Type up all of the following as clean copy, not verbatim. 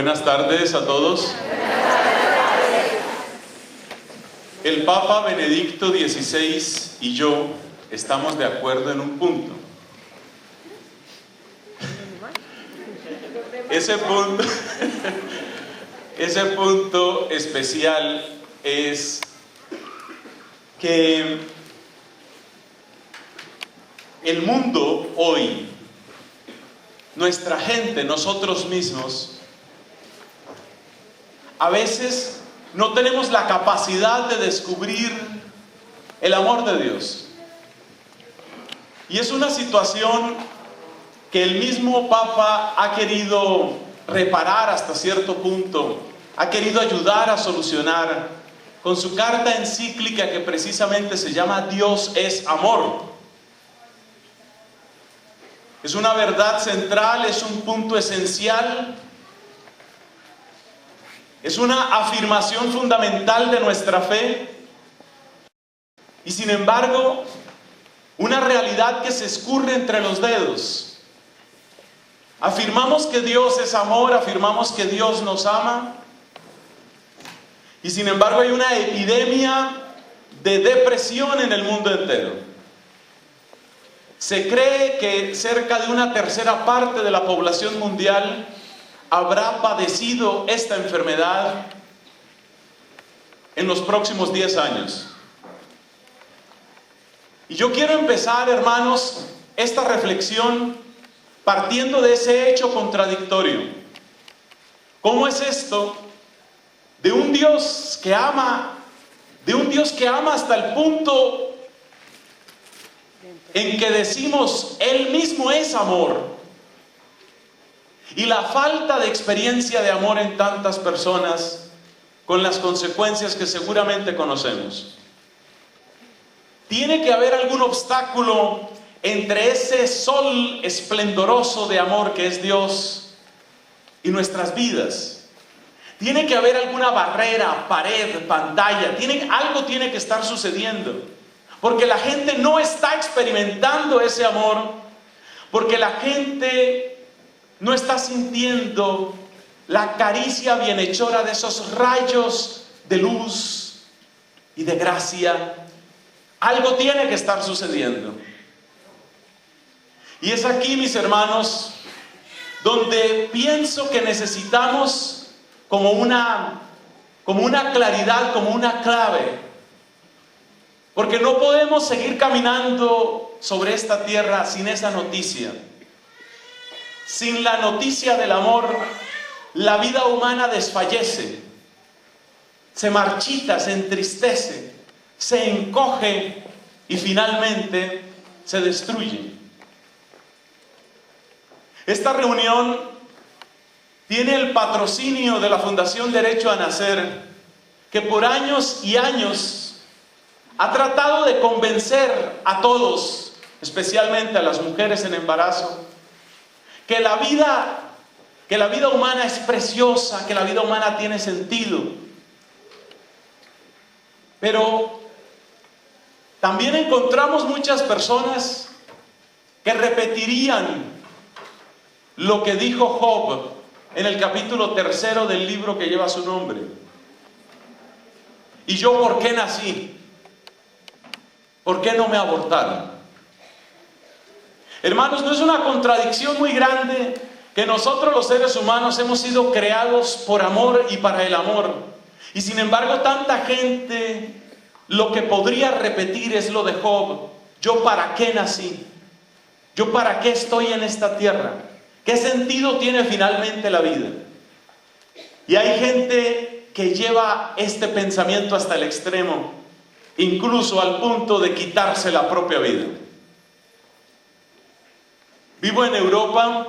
Buenas tardes a todos. El Papa Benedicto XVI y yo estamos de acuerdo en un punto. Ese punto especial es que el mundo hoy, nuestra gente, nosotros mismos, a veces no tenemos la capacidad de descubrir el amor de Dios. Y es una situación que el mismo Papa ha querido reparar hasta cierto punto, ha querido ayudar a solucionar con su carta encíclica que precisamente se llama Dios es amor. Es una verdad central, es un punto esencial. Es una afirmación fundamental de nuestra fe y sin embargo una realidad que se escurre entre los dedos. Afirmamos que Dios es amor, afirmamos que Dios nos ama y sin embargo hay una epidemia de depresión en el mundo entero. Se cree que cerca de una tercera parte de la población mundial habrá padecido esta enfermedad en los próximos 10 años. Y yo quiero empezar, hermanos, esta reflexión partiendo de ese hecho contradictorio. ¿Cómo es esto de un Dios que ama, hasta el punto en que decimos, Él mismo es amor? Y la falta de experiencia de amor en tantas personas, con las consecuencias que seguramente conocemos. Tiene que haber algún obstáculo entre ese sol esplendoroso de amor que es Dios y nuestras vidas. Tiene que haber alguna barrera, pared, pantalla. Algo tiene que estar sucediendo. Porque la gente no está experimentando ese amor. Porque la gente no está sintiendo la caricia bienhechora de esos rayos de luz y de gracia. Algo tiene que estar sucediendo. Y es aquí, mis hermanos, donde pienso que necesitamos como una claridad, como una clave. Porque no podemos seguir caminando sobre esta tierra sin esa noticia. Sin la noticia del amor, la vida humana desfallece, se marchita, se entristece, se encoge y finalmente se destruye. Esta reunión tiene el patrocinio de la Fundación Derecho a Nacer, que por años y años ha tratado de convencer a todos, especialmente a las mujeres en embarazo, que la vida humana es preciosa, que la vida humana tiene sentido. Pero también encontramos muchas personas que repetirían lo que dijo Job en el capítulo 3 del libro que lleva su nombre. ¿Y yo por qué nací? ¿Por qué no me abortaron? Hermanos, ¿no es una contradicción muy grande que nosotros los seres humanos hemos sido creados por amor y para el amor? Y sin embargo, tanta gente lo que podría repetir es lo de Job. ¿Yo para qué nací? ¿Yo para qué estoy en esta tierra? ¿Qué sentido tiene finalmente la vida? Y hay gente que lleva este pensamiento hasta el extremo, incluso al punto de quitarse la propia vida. Vivo en Europa,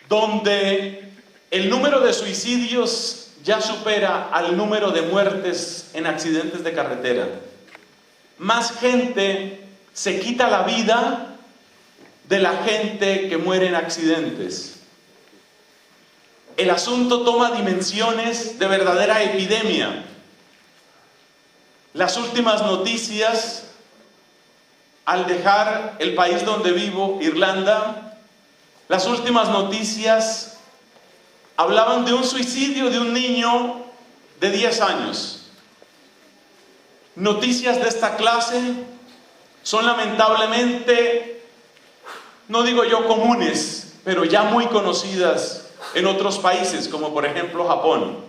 donde el número de suicidios ya supera al número de muertes en accidentes de carretera. Más gente se quita la vida de la gente que muere en accidentes. El asunto toma dimensiones de verdadera epidemia. Las últimas noticias, al dejar el país donde vivo, Irlanda, las últimas noticias hablaban de un suicidio de un niño de 10 años. Noticias de esta clase son lamentablemente, no digo yo comunes, pero ya muy conocidas en otros países, como por ejemplo Japón.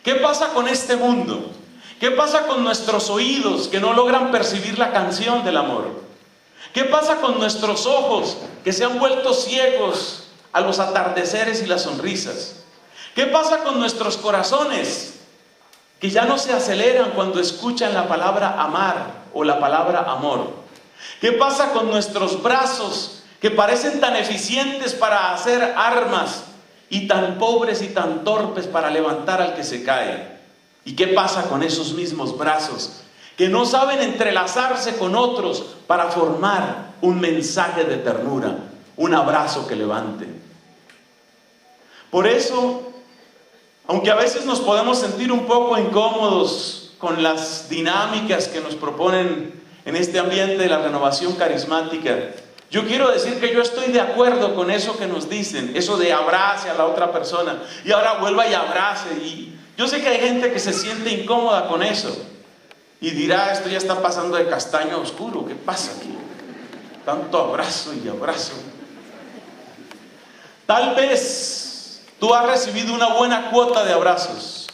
¿Qué pasa con este mundo? ¿Qué pasa con nuestros oídos que no logran percibir la canción del amor? ¿Qué pasa con nuestros ojos que se han vuelto ciegos a los atardeceres y las sonrisas? ¿Qué pasa con nuestros corazones que ya no se aceleran cuando escuchan la palabra amar o la palabra amor? ¿Qué pasa con nuestros brazos que parecen tan eficientes para hacer armas y tan pobres y tan torpes para levantar al que se cae? ¿Y qué pasa con esos mismos brazos que no saben entrelazarse con otros para formar un mensaje de ternura, un abrazo que levante? Por eso, aunque a veces nos podemos sentir un poco incómodos con las dinámicas que nos proponen en este ambiente de la renovación carismática, yo quiero decir que yo estoy de acuerdo con eso que nos dicen, eso de abrace a la otra persona y ahora vuelva y abrace. Y yo sé que hay gente que se siente incómoda con eso y dirá, esto ya está pasando de castaño a oscuro, ¿qué pasa aquí? Tanto abrazo y abrazo. Tal vez tú has recibido una buena cuota de abrazos,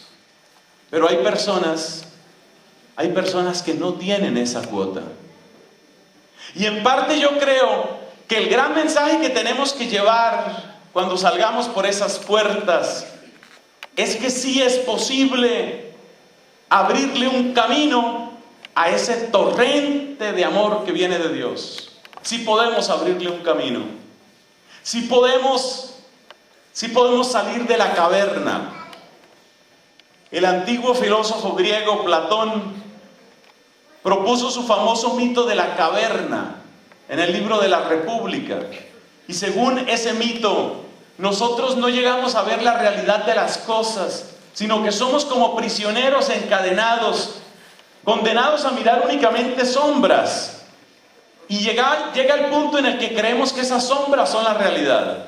pero hay personas que no tienen esa cuota. Y en parte yo creo que el gran mensaje que tenemos que llevar cuando salgamos por esas puertas es que sí es posible abrirle un camino a ese torrente de amor que viene de Dios. Sí podemos abrirle un camino. Sí podemos salir de la caverna. El antiguo filósofo griego Platón propuso su famoso mito de la caverna en el libro de la República. Y según ese mito, nosotros no llegamos a ver la realidad de las cosas, sino que somos como prisioneros encadenados, condenados a mirar únicamente sombras. Y llega el punto en el que creemos que esas sombras son la realidad.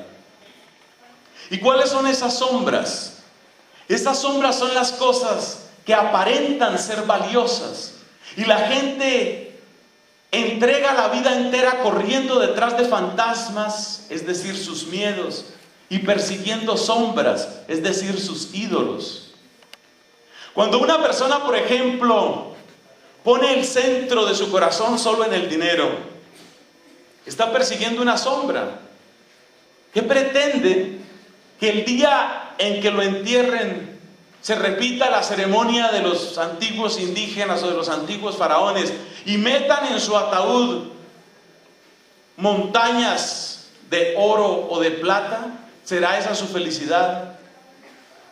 ¿Y cuáles son esas sombras? Esas sombras son las cosas que aparentan ser valiosas. Y la gente entrega la vida entera corriendo detrás de fantasmas, es decir, sus miedos, y persiguiendo sombras, es decir, sus ídolos. Cuando una persona, por ejemplo, pone el centro de su corazón solo en el dinero, está persiguiendo una sombra. ¿Qué pretende? Que el día en que lo entierren se repita la ceremonia de los antiguos indígenas o de los antiguos faraones y metan en su ataúd montañas de oro o de plata. ¿Será esa su felicidad?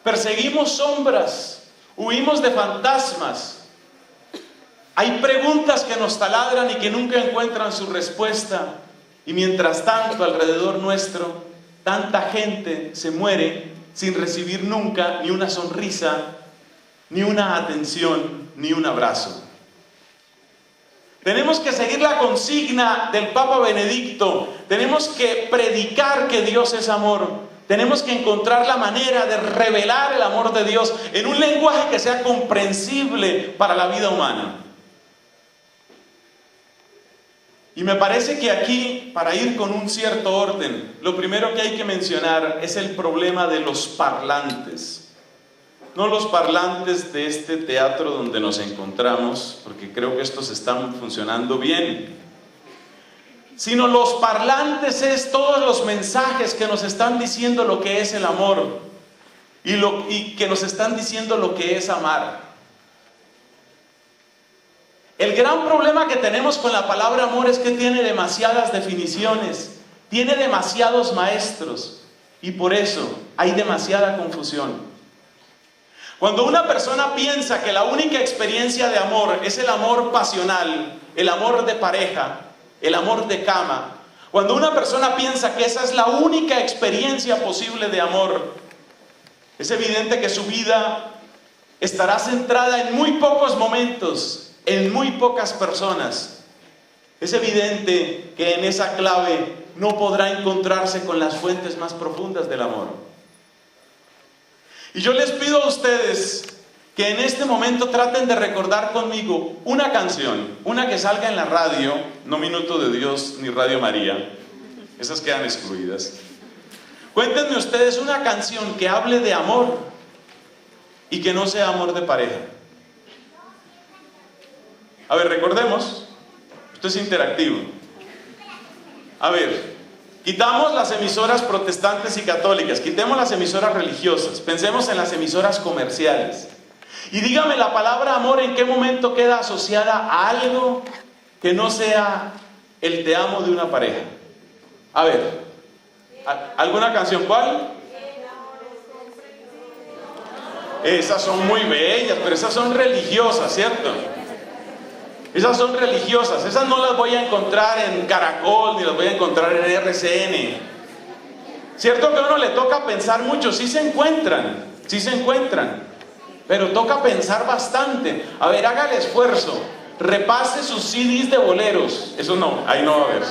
Perseguimos sombras, huimos de fantasmas. Hay preguntas que nos taladran y que nunca encuentran su respuesta. Y mientras tanto, alrededor nuestro, tanta gente se muere sin recibir nunca ni una sonrisa, ni una atención, ni un abrazo. Tenemos que seguir la consigna del Papa Benedicto. Tenemos que predicar que Dios es amor. Tenemos que encontrar la manera de revelar el amor de Dios en un lenguaje que sea comprensible para la vida humana. Y me parece que aquí, para ir con un cierto orden, lo primero que hay que mencionar es el problema de los parlantes. No los parlantes de este teatro donde nos encontramos, porque creo que estos están funcionando bien, sino los parlantes es todos los mensajes que nos están diciendo lo que es el amor y que nos están diciendo lo que es amar. El gran problema que tenemos con la palabra amor es que tiene demasiadas definiciones, tiene demasiados maestros y por eso hay demasiada confusión. Cuando una persona piensa que la única experiencia de amor es el amor pasional, el amor de pareja, el amor de cama, cuando una persona piensa que esa es la única experiencia posible de amor, es evidente que su vida estará centrada en muy pocos momentos, en muy pocas personas. Es evidente que en esa clave no podrá encontrarse con las fuentes más profundas del amor. Y yo les pido a ustedes que en este momento traten de recordar conmigo una canción, una que salga en la radio, no Minuto de Dios ni Radio María, esas quedan excluidas. Cuéntenme ustedes una canción que hable de amor y que no sea amor de pareja. A ver, recordemos, esto es interactivo. A ver, quitamos las emisoras protestantes y católicas, quitemos las emisoras religiosas, pensemos en las emisoras comerciales. Y dígame, la palabra amor, ¿en qué momento queda asociada a algo que no sea el te amo de una pareja? A ver, ¿alguna canción? ¿Cuál? Esas son muy bellas, pero esas son religiosas, ¿cierto? Esas son religiosas, esas no las voy a encontrar en Caracol, ni las voy a encontrar en RCN. Cierto que a uno le toca pensar mucho, sí se encuentran, pero toca pensar bastante. A ver, haga el esfuerzo, repase sus CDs de boleros. Eso no, ahí no va a haber.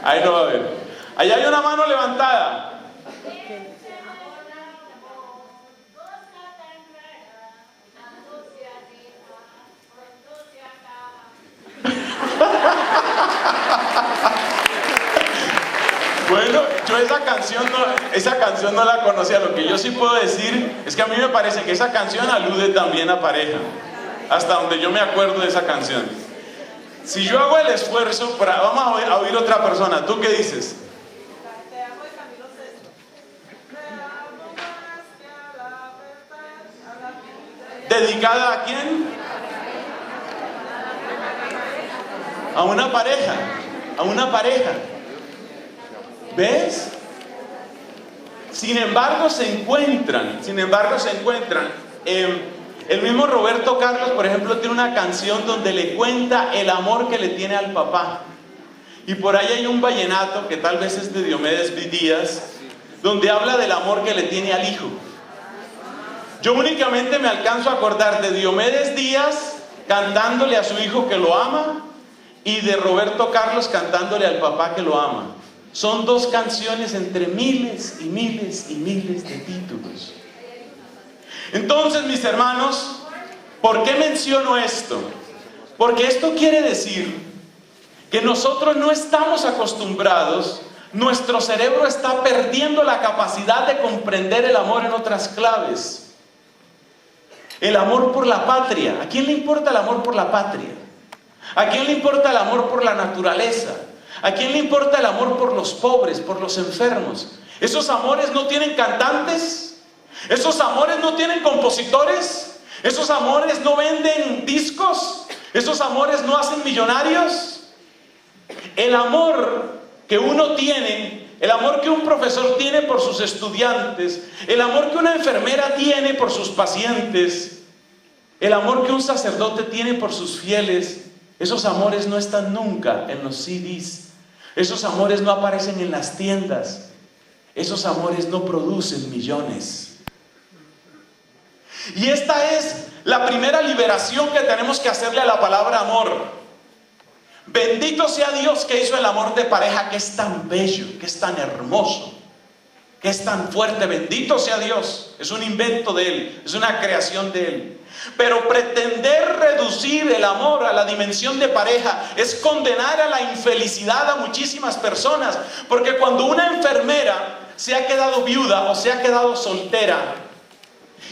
Ahí no va a haber. Allá hay una mano levantada. Bueno, yo esa canción no la conocía. Lo que yo sí puedo decir es que a mí me parece que esa canción alude también a pareja, hasta donde yo me acuerdo de esa canción. Si yo hago el esfuerzo, vamos a oír otra persona. ¿Tú qué dices? ¿Dedicada a quién? A una pareja. A una pareja. ¿Ves? Sin embargo se encuentran. El mismo Roberto Carlos, por ejemplo, tiene una canción donde le cuenta el amor que le tiene al papá. Y por ahí hay un vallenato que tal vez es de Diomedes Díaz, donde habla del amor que le tiene al hijo. Yo únicamente me alcanzo a acordar de Diomedes Díaz cantándole a su hijo que lo ama, y de Roberto Carlos cantándole al papá que lo ama. Son dos canciones entre miles y miles y miles de títulos. Entonces, mis hermanos, ¿por qué menciono esto? Porque esto quiere decir que nosotros no estamos acostumbrados, nuestro cerebro está perdiendo la capacidad de comprender el amor en otras claves. El amor por la patria. ¿A quién le importa el amor por la patria? ¿A quién le importa el amor por la naturaleza? ¿A quién le importa el amor por los pobres, por los enfermos? ¿Esos amores no tienen cantantes? ¿Esos amores no tienen compositores? ¿Esos amores no venden discos? ¿Esos amores no hacen millonarios? El amor que uno tiene, el amor que un profesor tiene por sus estudiantes, el amor que una enfermera tiene por sus pacientes, el amor que un sacerdote tiene por sus fieles, esos amores no están nunca en los CDs. Esos amores no aparecen en las tiendas. Esos amores no producen millones. Y esta es la primera liberación que tenemos que hacerle a la palabra amor. Bendito sea Dios que hizo el amor de pareja, que es tan bello, que es tan hermoso, que es tan fuerte. Bendito sea Dios. Es un invento de Él, es una creación de Él. Pero pretender reducir el amor a la dimensión de pareja es condenar a la infelicidad a muchísimas personas. Porque cuando una enfermera se ha quedado viuda o se ha quedado soltera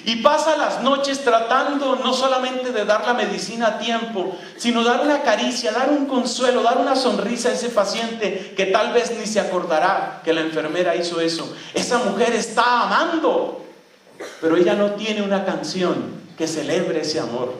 y pasa las noches tratando no solamente de dar la medicina a tiempo, sino dar una caricia, dar un consuelo, dar una sonrisa a ese paciente que tal vez ni se acordará que la enfermera hizo eso, esa mujer está amando, pero ella no tiene una canción que celebre ese amor.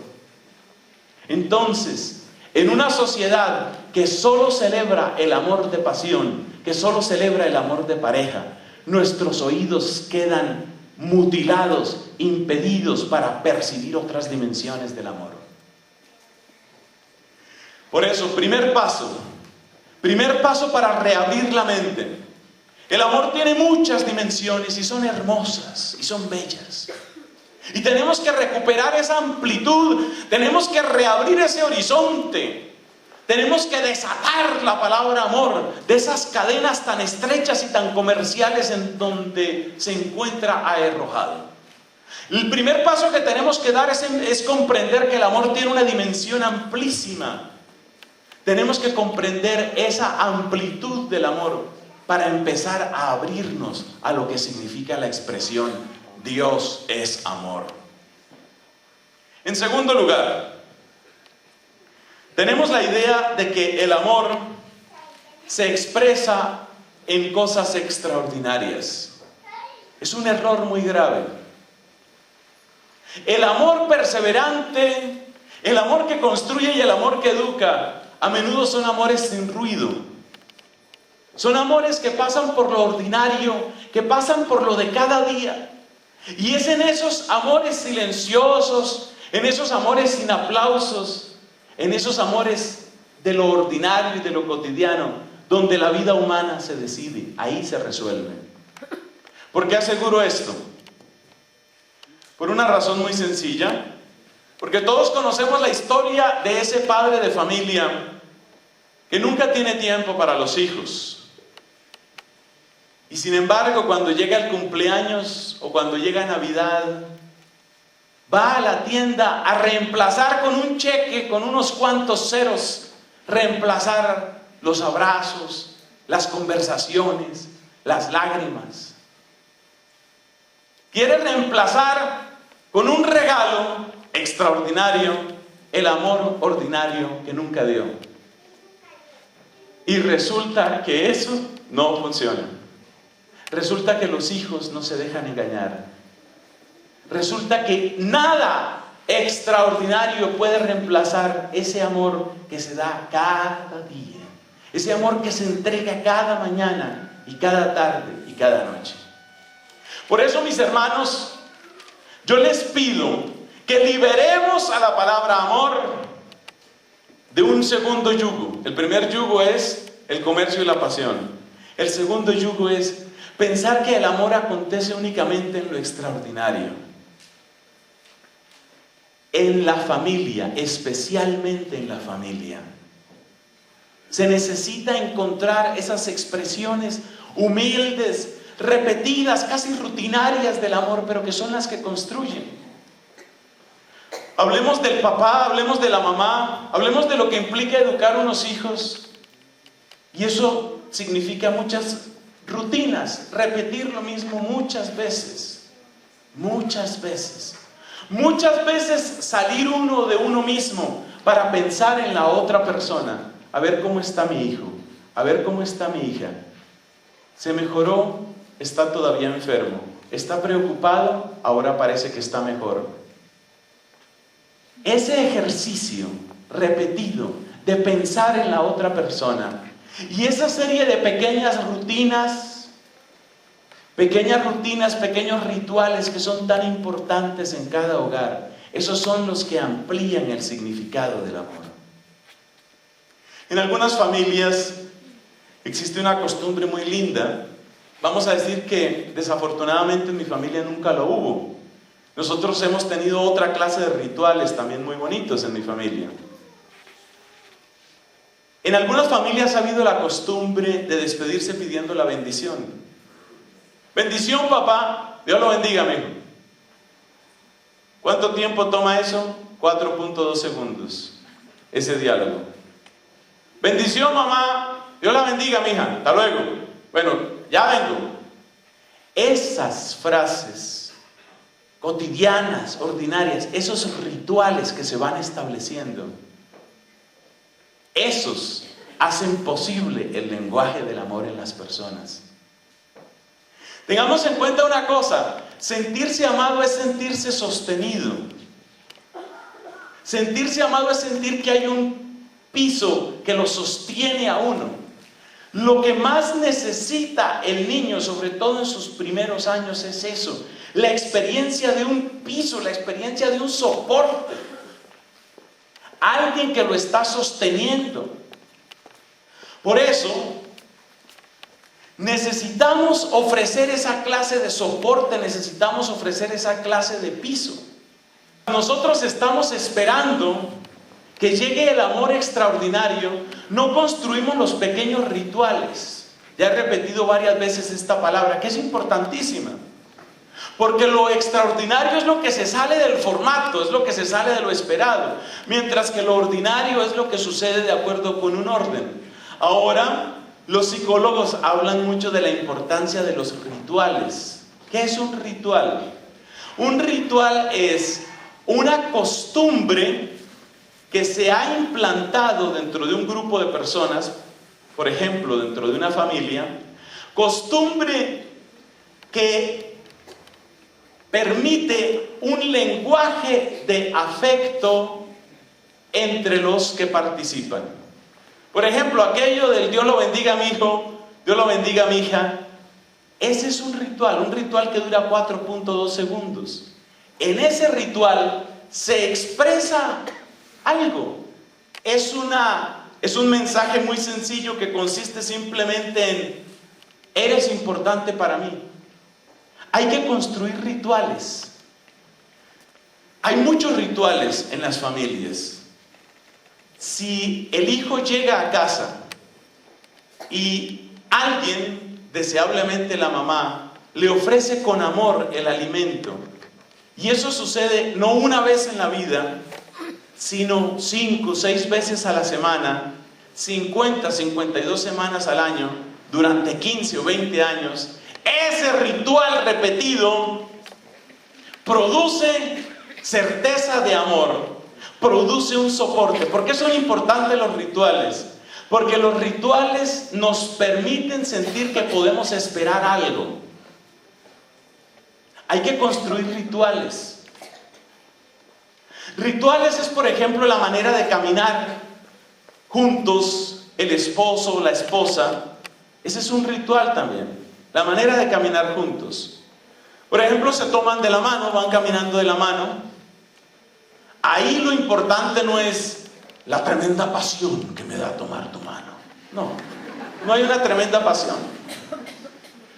Entonces, en una sociedad que solo celebra el amor de pasión, que solo celebra el amor de pareja, nuestros oídos quedan mutilados, impedidos para percibir otras dimensiones del amor. Por eso, primer paso para reabrir la mente. El amor tiene muchas dimensiones y son hermosas y son bellas. Y tenemos que recuperar esa amplitud, tenemos que reabrir ese horizonte. Tenemos que desatar la palabra amor de esas cadenas tan estrechas y tan comerciales en donde se encuentra arrojado. El primer paso que tenemos que dar es comprender que el amor tiene una dimensión amplísima. Tenemos que comprender esa amplitud del amor para empezar a abrirnos a lo que significa la expresión Dios es amor. En segundo lugar, tenemos la idea de que el amor se expresa en cosas extraordinarias. Es un error muy grave. El amor perseverante, el amor que construye y el amor que educa, a menudo son amores sin ruido. Son amores que pasan por lo ordinario, que pasan por lo de cada día. Y es en esos amores silenciosos, en esos amores sin aplausos, en esos amores de lo ordinario y de lo cotidiano, donde la vida humana se decide, ahí se resuelve. ¿Por qué aseguro esto? Por una razón muy sencilla, porque todos conocemos la historia de ese padre de familia que nunca tiene tiempo para los hijos. Y sin embargo, cuando llega el cumpleaños o cuando llega Navidad, va a la tienda a reemplazar con un cheque, con unos cuantos ceros, reemplazar los abrazos, las conversaciones, las lágrimas. Quiere reemplazar con un regalo extraordinario el amor ordinario que nunca dio. Y resulta que eso no funciona. Resulta que los hijos no se dejan engañar. Resulta que nada extraordinario puede reemplazar ese amor que se da cada día. Ese amor que se entrega cada mañana y cada tarde y cada noche. Por eso, mis hermanos, yo les pido que liberemos a la palabra amor de un segundo yugo. El primer yugo es el comercio y la pasión. El segundo yugo es pensar que el amor acontece únicamente en lo extraordinario. En la familia, especialmente en la familia. Se necesita encontrar esas expresiones humildes, repetidas, casi rutinarias del amor, pero que son las que construyen. Hablemos del papá, hablemos de la mamá, hablemos de lo que implica educar a unos hijos. Y eso significa muchas rutinas, repetir lo mismo muchas veces. Muchas veces. Muchas veces salir uno de uno mismo para pensar en la otra persona. A ver cómo está mi hijo, a ver cómo está mi hija. ¿Se mejoró? ¿Está todavía enfermo? ¿Está preocupado? Ahora parece que está mejor. Ese ejercicio repetido de pensar en la otra persona y esa serie de pequeñas rutinas, pequeños rituales que son tan importantes en cada hogar, esos son los que amplían el significado del amor. En algunas familias existe una costumbre muy linda. Vamos a decir que desafortunadamente en mi familia nunca lo hubo. Nosotros hemos tenido otra clase de rituales también muy bonitos en mi familia. En algunas familias ha habido la costumbre de despedirse pidiendo la bendición. Bendición, papá. Dios lo bendiga, amigo. ¿Cuánto tiempo toma eso? 4.2 segundos. Ese diálogo. Bendición, mamá. Dios la bendiga, mija. Hasta luego. Bueno, ya vengo. Esas frases cotidianas, ordinarias, esos rituales que se van estableciendo, esos hacen posible el lenguaje del amor en las personas. Tengamos en cuenta una cosa: sentirse amado es sentirse sostenido. Sentirse amado es sentir que hay un piso que lo sostiene a uno. Lo que más necesita el niño, sobre todo en sus primeros años, es eso: la experiencia de un piso, la experiencia de un soporte. Alguien que lo está sosteniendo. Por eso, necesitamos ofrecer esa clase de soporte, necesitamos ofrecer esa clase de piso. Nosotros estamos esperando que llegue el amor extraordinario, no construimos los pequeños rituales. Ya he repetido varias veces esta palabra, que es importantísima. Porque lo extraordinario es lo que se sale del formato, es lo que se sale de lo esperado, mientras que lo ordinario es lo que sucede de acuerdo con un orden. Ahora, los psicólogos hablan mucho de la importancia de los rituales. ¿Qué es un ritual? Un ritual es una costumbre que se ha implantado dentro de un grupo de personas, por ejemplo, dentro de una familia, costumbre que permite un lenguaje de afecto entre los que participan. Por ejemplo, aquello del Dios lo bendiga mi hijo, Dios lo bendiga mi hija, ese es un ritual que dura 4.2 segundos. En ese ritual se expresa algo. Es un mensaje muy sencillo que consiste simplemente en: eres importante para mí. Hay que construir rituales. Hay muchos rituales en las familias. Si el hijo llega a casa y alguien, deseablemente la mamá, le ofrece con amor el alimento, y eso sucede no una vez en la vida, sino 5, 6 veces a la semana, 50, 52 semanas al año, durante 15 o 20 años, ese ritual repetido produce certeza de amor, produce un soporte. ¿Por qué son importantes los rituales? Porque los rituales nos permiten sentir que podemos esperar algo. Hay que construir rituales. Rituales es, por ejemplo, la manera de caminar juntos, el esposo o la esposa. Ese es un ritual también. La manera de caminar juntos. Por ejemplo, se toman de la mano, van caminando de la mano. Ahí lo importante no es la tremenda pasión que me da tomar tu mano. No hay una tremenda pasión.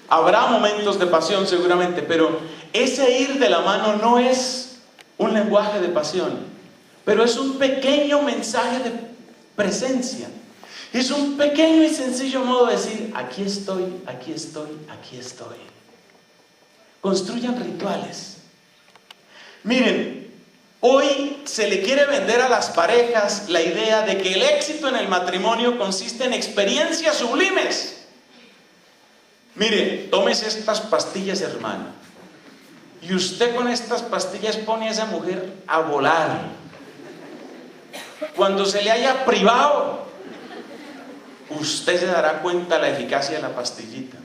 Habrá momentos de pasión seguramente, pero ese ir de la mano no es un lenguaje de pasión, pero es un pequeño mensaje de presencia. Es un pequeño y sencillo modo de decir: aquí estoy, aquí estoy, aquí estoy. Construyan rituales. Miren, hoy se le quiere vender a las parejas la idea de que el éxito en el matrimonio consiste en experiencias sublimes. Mire, tómese estas pastillas, hermano, y usted con estas pastillas pone a esa mujer a volar. Cuando se le haya privado, usted se dará cuenta de la eficacia de la pastillita.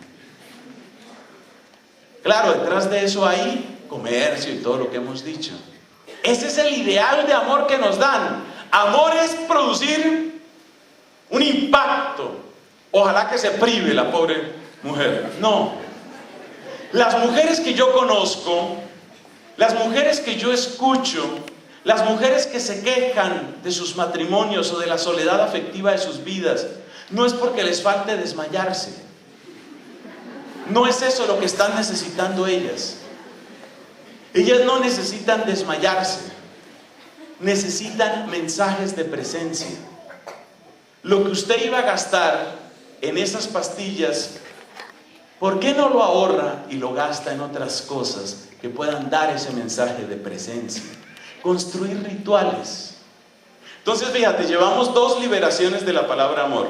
Claro, detrás de eso hay comercio y todo lo que hemos dicho. Ese es el ideal de amor que nos dan. Amor es producir un impacto. Ojalá que se prive la pobre mujer. No. Las mujeres que yo conozco, las mujeres que yo escucho, las mujeres que se quejan de sus matrimonios o de la soledad afectiva de sus vidas, no es porque les falte desmayarse. No es eso lo que están necesitando ellas. Ellas no necesitan desmayarse. Necesitan mensajes de presencia. Lo que usted iba a gastar en esas pastillas, ¿por qué no lo ahorra y lo gasta en otras cosas que puedan dar ese mensaje de presencia? Construir rituales. Entonces, fíjate, llevamos 2 liberaciones de la palabra amor.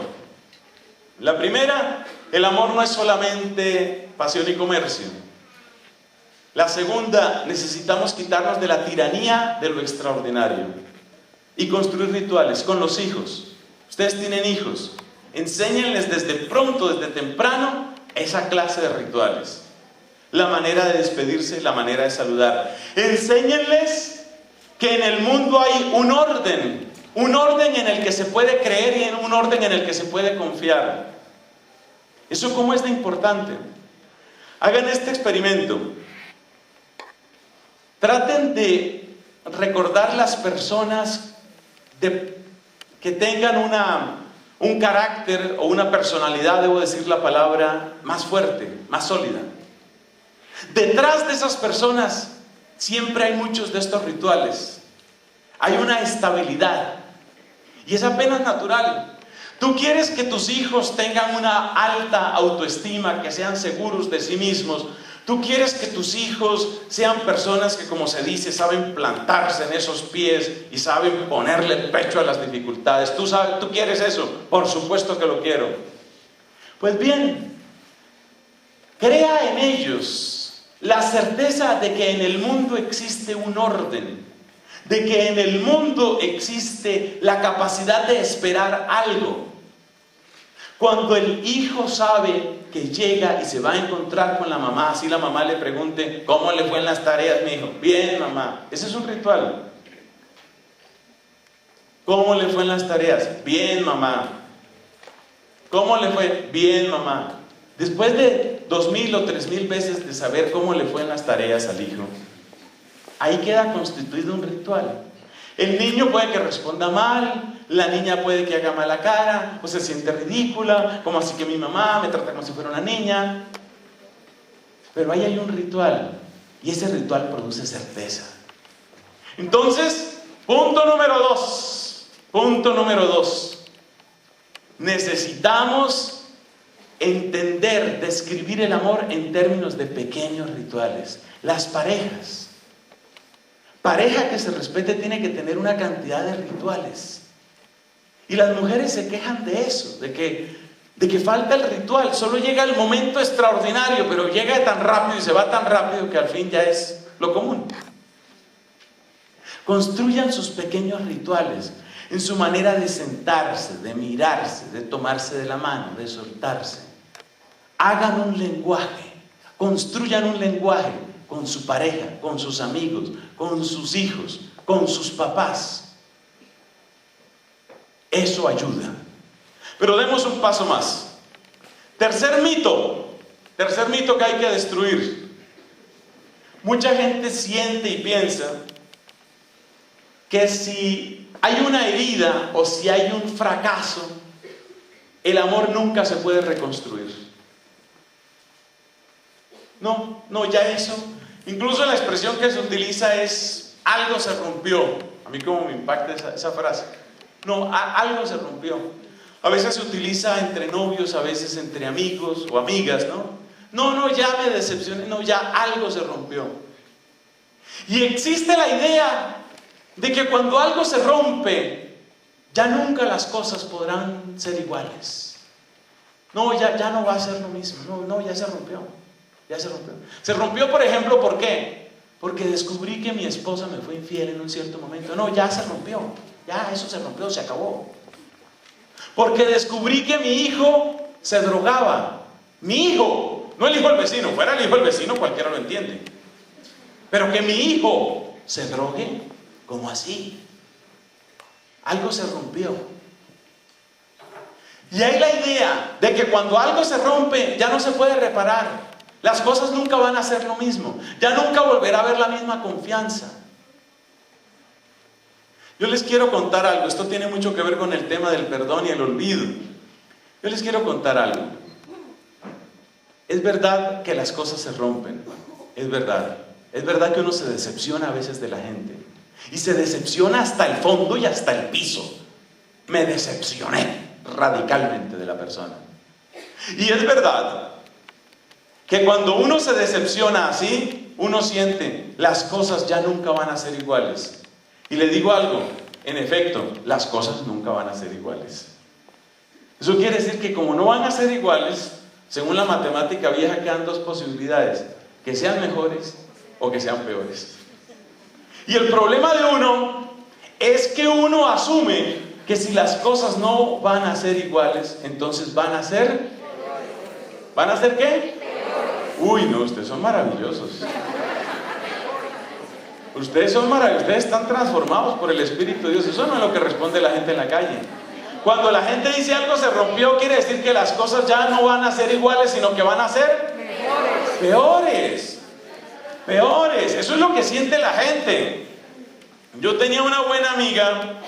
La primera, el amor no es solamente pasión y comercio. La segunda, necesitamos quitarnos de la tiranía de lo extraordinario y construir rituales con los hijos. Ustedes tienen hijos, enséñenles desde pronto, desde temprano, esa clase de rituales. La manera de despedirse, la manera de saludar. Enséñenles que en el mundo hay un orden en el que se puede creer y en un orden en el que se puede confiar. ¿Eso cómo es de importante? Hagan este experimento. Traten de recordar las personas que tengan un carácter o una personalidad, debo decir la palabra, más fuerte, más sólida. Detrás de esas personas siempre hay muchos de estos rituales. Hay una estabilidad. Y es apenas natural. Tú quieres que tus hijos tengan una alta autoestima, que sean seguros de sí mismos. Tú quieres que tus hijos sean personas que, como se dice, saben plantarse en esos pies y saben ponerle el pecho a las dificultades. ¿Tú quieres eso? Por supuesto que lo quiero. Pues bien, crea en ellos la certeza de que en el mundo existe un orden, de que en el mundo existe la capacidad de esperar algo. Cuando el hijo sabe que llega y se va a encontrar con la mamá, así la mamá le pregunte, ¿cómo le fue en las tareas, mi hijo? Bien, mamá. Ese es un ritual. ¿Cómo le fue en las tareas? Bien, mamá. ¿Cómo le fue? Bien, mamá. Después de 2000 o 3000 veces de saber cómo le fue en las tareas al hijo, ahí queda constituido un ritual. El niño puede que responda mal, la niña puede que haga mala cara, o se siente ridícula, como así que mi mamá me trata como si fuera una niña. Pero ahí hay un ritual, y ese ritual produce certeza. Entonces, punto número dos. Necesitamos entender, describir el amor en términos de pequeños rituales. Las pareja que se respete tiene que tener una cantidad de rituales. Y las mujeres se quejan de eso, de que falta el ritual. Solo llega el momento extraordinario, pero llega tan rápido y se va tan rápido que al fin ya es lo común. Construyan sus pequeños rituales en su manera de sentarse, de mirarse, de tomarse de la mano, de soltarse. Hagan un lenguaje, construyan un lenguaje con su pareja, con sus amigos, con sus hijos, con sus papás. Eso ayuda. Pero demos un paso más. Tercer mito que hay que destruir. Mucha gente siente y piensa que si hay una herida o si hay un fracaso, el amor nunca se puede reconstruir. No, ya eso. Incluso la expresión que se utiliza es algo se rompió. A mí como me impacta esa frase. No, algo se rompió. A veces se utiliza entre novios, a veces entre amigos o amigas, ¿no? No, ya me decepcioné, no, ya algo se rompió. Y existe la idea de que cuando algo se rompe, ya nunca las cosas podrán ser iguales. No, ya no va a ser lo mismo. No, ya se rompió. Se rompió, por ejemplo, ¿por qué? Porque descubrí que mi esposa me fue infiel en un cierto momento. No, ya se rompió. Ya eso se rompió, se acabó. Porque descubrí que mi hijo se drogaba. Mi hijo, no el hijo del vecino. Fuera el hijo del vecino cualquiera lo entiende. Pero que mi hijo se drogue, ¿cómo así? Algo se rompió. Y hay la idea de que cuando algo se rompe ya no se puede reparar. Las cosas nunca van a ser lo mismo. Ya nunca volverá a haber la misma confianza. Yo les quiero contar algo. Esto tiene mucho que ver con el tema del perdón y el olvido. Yo les quiero contar algo. Es verdad que las cosas se rompen. Es verdad. Es verdad que uno se decepciona a veces de la gente. Y se decepciona hasta el fondo y hasta el piso. Me decepcioné radicalmente de la persona. Y es verdad que cuando uno se decepciona así, uno siente, las cosas ya nunca van a ser iguales. Y le digo algo, en efecto, las cosas nunca van a ser iguales. Eso quiere decir que como no van a ser iguales, según la matemática vieja quedan dos posibilidades, que sean mejores o que sean peores. Y el problema de uno es que uno asume que si las cosas no van a ser iguales, entonces van a ser... ¿Van a ser qué? Uy, no, ustedes son maravillosos. Ustedes son maravillosos, ustedes están transformados por el Espíritu de Dios. Eso no es lo que responde la gente en la calle. Cuando la gente dice algo se rompió, quiere decir que las cosas ya no van a ser iguales, sino que van a ser peores. Eso es lo que siente la gente. Yo tenía una buena amiga,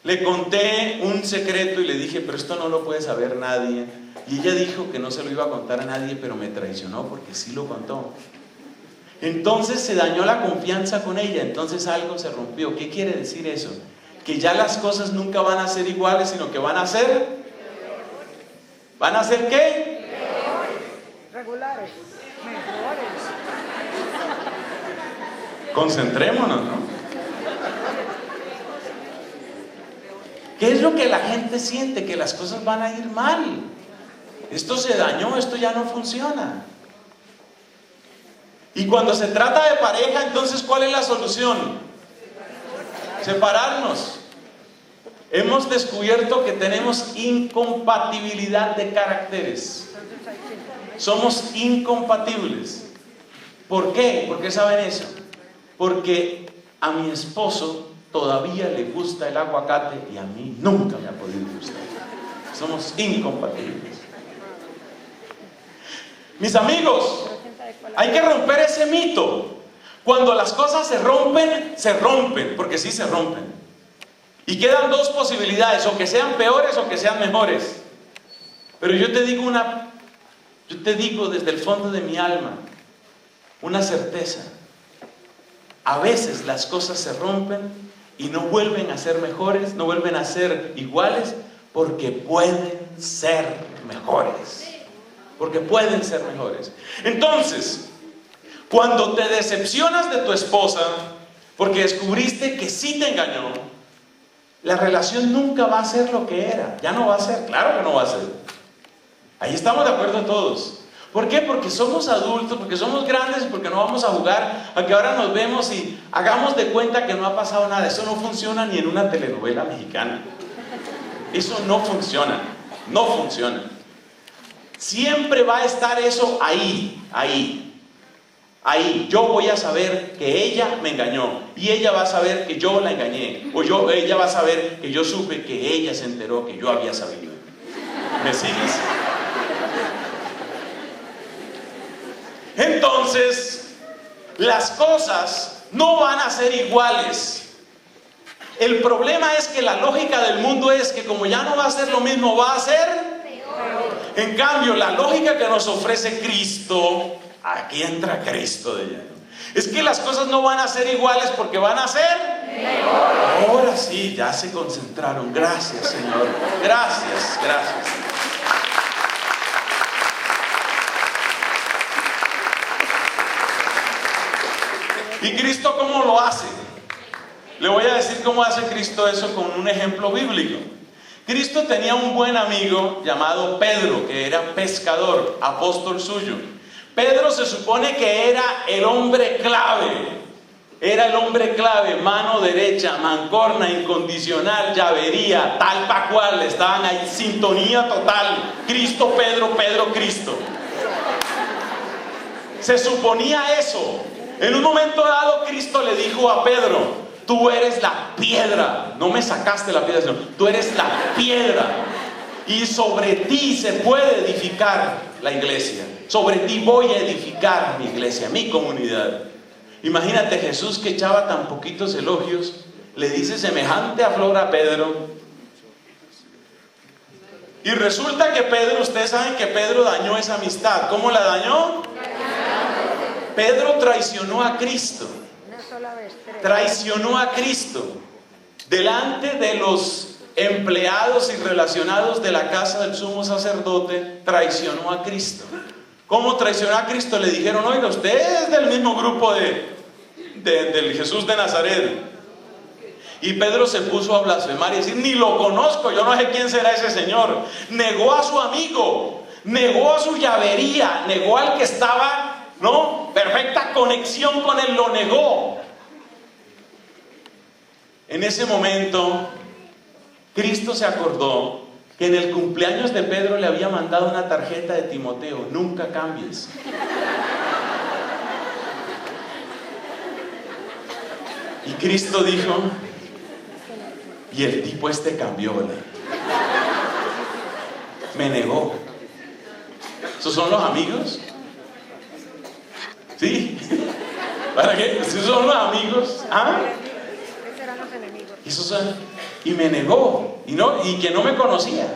le conté un secreto y le dije, pero esto no lo puede saber nadie. Y ella dijo que no se lo iba a contar a nadie, pero me traicionó porque sí lo contó. Entonces se dañó la confianza con ella, entonces algo se rompió. ¿Qué quiere decir eso? que ya las cosas nunca van a ser iguales, sino que van a ser... ¿Van a ser qué? Regulares, mejores. Concentrémonos, ¿no? ¿Qué es lo que la gente siente? Que las cosas van a ir mal. Esto se dañó, esto ya no funciona. Y cuando se trata de pareja, entonces, ¿cuál es la solución? Separarnos. Hemos descubierto que tenemos incompatibilidad de caracteres. Somos incompatibles. ¿Por qué? ¿Por qué saben eso? Porque a mi esposo todavía le gusta el aguacate y a mí nunca me ha podido gustar. Somos incompatibles. Mis amigos, hay que romper ese mito. Cuando las cosas se rompen, porque sí se rompen. Y quedan dos posibilidades, o que sean peores o que sean mejores. Pero yo te digo desde el fondo de mi alma, una certeza. A veces las cosas se rompen y no vuelven a ser mejores, no vuelven a ser iguales, porque pueden ser mejores. Porque pueden ser mejores. Entonces, cuando te decepcionas de tu esposa, porque descubriste que sí te engañó, la relación nunca va a ser lo que era. Ya no va a ser, claro que no va a ser. Ahí estamos de acuerdo todos. ¿Por qué? Porque somos adultos, porque somos grandes, porque no vamos a jugar a que ahora nos vemos y hagamos de cuenta que no ha pasado nada. Eso no funciona ni en una telenovela mexicana. Eso no funciona. No funciona. Siempre va a estar eso ahí. Yo voy a saber que ella me engañó y ella va a saber que yo la engañé, o ella va a saber que yo supe que ella se enteró que yo había sabido. ¿Me sigues? Entonces, las cosas no van a ser iguales. El problema es que la lógica del mundo es que como ya no va a ser lo mismo, va a ser peor. En cambio, la lógica que nos ofrece Cristo, aquí entra Cristo de lleno, es que las cosas no van a ser iguales porque van a ser peor. Ahora sí, ya se concentraron. Gracias, Señor. Gracias. ¿Y Cristo cómo lo hace? Le voy a decir cómo hace Cristo eso con un ejemplo bíblico. Cristo tenía un buen amigo llamado Pedro, que era pescador, apóstol suyo. Pedro se supone que era el hombre clave. Era el hombre clave, mano derecha, mancorna, incondicional, llavería, tal pa' cual. Estaban ahí, sintonía total. Cristo, Pedro, Pedro, Cristo. Se suponía eso. En un momento dado, Cristo le dijo a Pedro: tú eres la piedra. No me sacaste la piedra, sino tú eres la piedra. Y sobre ti se puede edificar la iglesia. Sobre ti voy a edificar mi iglesia, mi comunidad. Imagínate, Jesús, que echaba tan poquitos elogios, le dice semejante aflor a Pedro. Y resulta que Pedro, ustedes saben que Pedro dañó esa amistad. ¿Cómo la dañó? Pedro traicionó a Cristo. Traicionó a Cristo delante de los empleados y relacionados de la casa del sumo sacerdote. Traicionó a Cristo. ¿Cómo traicionó a Cristo? Le dijeron: oiga, usted es del mismo grupo del Jesús de Nazaret. Y Pedro se puso a blasfemar y decir: ni lo conozco, yo no sé quién será ese señor. Negó a su amigo, negó a su llavería, negó al que estaba, perfecta conexión con él, lo negó. En ese momento, Cristo se acordó que en el cumpleaños de Pedro le había mandado una tarjeta de Timoteo: nunca cambies. Y Cristo dijo: y el tipo cambió, me negó. ¿Esos son los amigos? ¿Sí? ¿Para qué? ¿Esos son los amigos? ¿Ah? Esos eran los enemigos. Y me negó, y que no me conocía.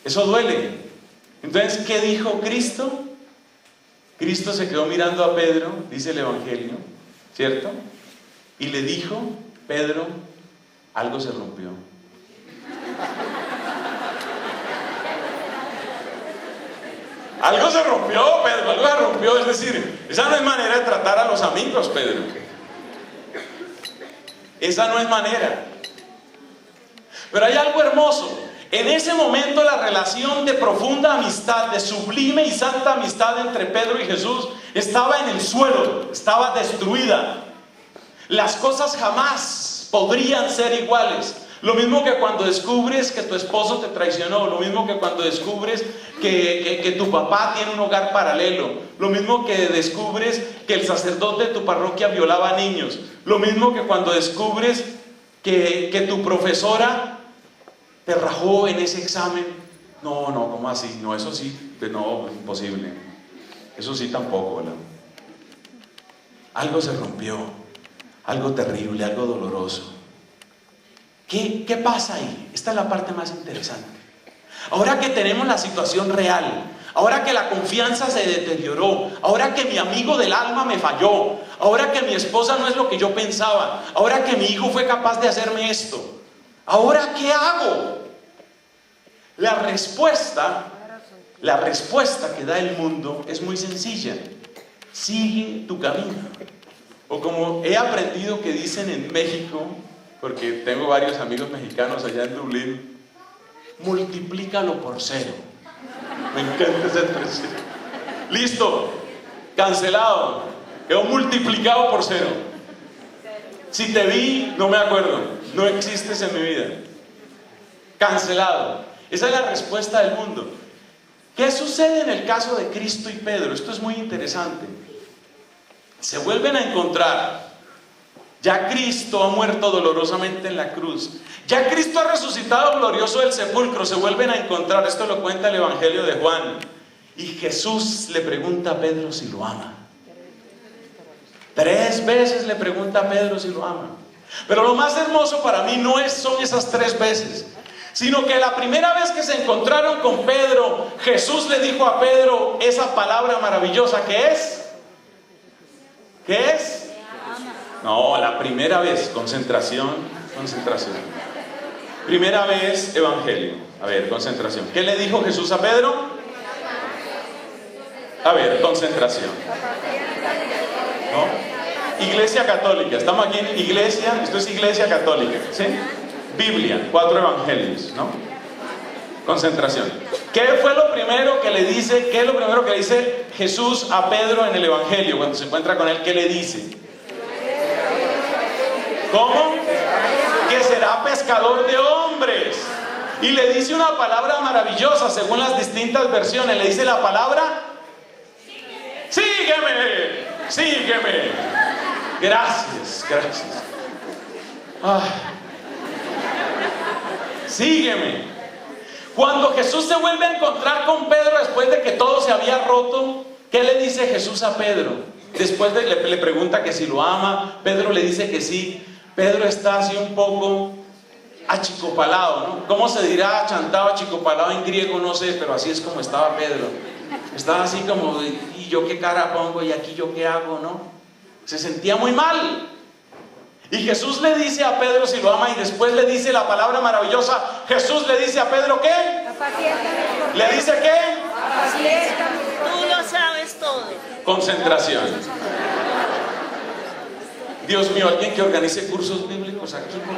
Eso duele. Entonces, ¿qué dijo Cristo? Cristo se quedó mirando a Pedro, dice el Evangelio, ¿cierto? Y le dijo, Pedro, algo se rompió. Algo se rompió, Pedro, algo se rompió. Es decir, esa no es manera de tratar a los amigos, Pedro. Esa no es manera. Pero hay algo hermoso. En ese momento la relación de profunda amistad, de sublime y santa amistad entre Pedro y Jesús estaba en el suelo, estaba destruida. Las cosas jamás podrían ser iguales. Lo mismo que cuando descubres que tu esposo te traicionó, lo mismo que cuando descubres que tu papá tiene un hogar paralelo, lo mismo que descubres que el sacerdote de tu parroquia violaba a niños, lo mismo que cuando descubres que tu profesora te rajó en ese examen. No, ¿cómo así? No, eso sí, no, imposible. Eso sí tampoco, ¿verdad? Algo se rompió, algo terrible, algo doloroso. ¿Qué pasa ahí? Esta es la parte más interesante. Ahora que tenemos la situación real, ahora que la confianza se deterioró, ahora que mi amigo del alma me falló, ahora que mi esposa no es lo que yo pensaba, ahora que mi hijo fue capaz de hacerme esto, ¿ahora qué hago? La respuesta que da el mundo es muy sencilla. Sigue tu camino. O como he aprendido que dicen en México, porque tengo varios amigos mexicanos allá en Dublín, multiplícalo por 0. Me encanta esa expresión. Listo, cancelado, quedó multiplicado por 0. Si te vi, no me acuerdo, no existes en mi vida. Cancelado. Esa es la respuesta del mundo. ¿Qué sucede en el caso de Cristo y Pedro? Esto es muy interesante. Se vuelven a encontrar. Ya Cristo ha muerto dolorosamente en la cruz. Ya Cristo ha resucitado glorioso del sepulcro. Se vuelven a encontrar. Esto lo cuenta el Evangelio de Juan. Y Jesús le pregunta a Pedro si lo ama. 3 veces le pregunta a Pedro si lo ama. Pero lo más hermoso para mí no son esas 3 veces, sino que la primera vez que se encontraron con Pedro, Jesús le dijo a Pedro esa palabra maravillosa que es. ¿Qué es? No, la primera vez, concentración. Primera vez, evangelio. A ver, concentración. ¿Qué le dijo Jesús a Pedro? A ver, concentración. ¿No? Iglesia católica. Estamos aquí en iglesia, esto es iglesia católica, ¿sí? Biblia, 4 evangelios, ¿no? Concentración. ¿Qué fue lo primero que le dice? ¿Qué es lo primero que le dice Jesús a Pedro en el evangelio cuando se encuentra con él? ¿Qué le dice? ¿Cómo? Que será pescador de hombres. Y le dice una palabra maravillosa según las distintas versiones. Le dice la palabra: sígueme. Gracias. Sígueme. Cuando Jesús se vuelve a encontrar con Pedro después de que todo se había roto, ¿qué le dice Jesús a Pedro? Después le pregunta que si lo ama. Pedro le dice que sí. Pedro está así un poco achicopalado, ¿no? ¿Cómo se dirá achantado, achicopalado en griego? No sé, pero así es como estaba Pedro. Estaba así como, ¿y yo qué cara pongo? ¿Y aquí yo qué hago? ¿No? Se sentía muy mal. Y Jesús le dice a Pedro si lo ama, y después le dice la palabra maravillosa. Jesús le dice a Pedro, ¿qué? ¿Le dice qué? Tú lo sabes todo. Concentración. Dios mío, alguien que organice cursos bíblicos aquí, por favor.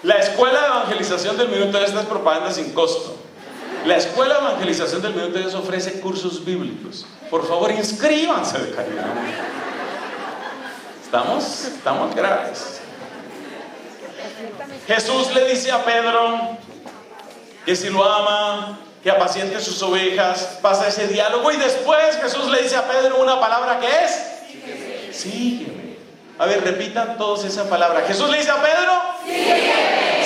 La escuela de evangelización del Minuto de estas propagandas sin costo. La escuela de evangelización del Minuto de Dios ofrece cursos bíblicos. Por favor, inscríbanse de caridad. Estamos graves. Jesús le dice a Pedro que si lo ama, que apaciente sus ovejas. Pasa ese diálogo y después Jesús le dice a Pedro una palabra que es: sígueme. A ver, repitan todos esa palabra. Jesús le dice a Pedro: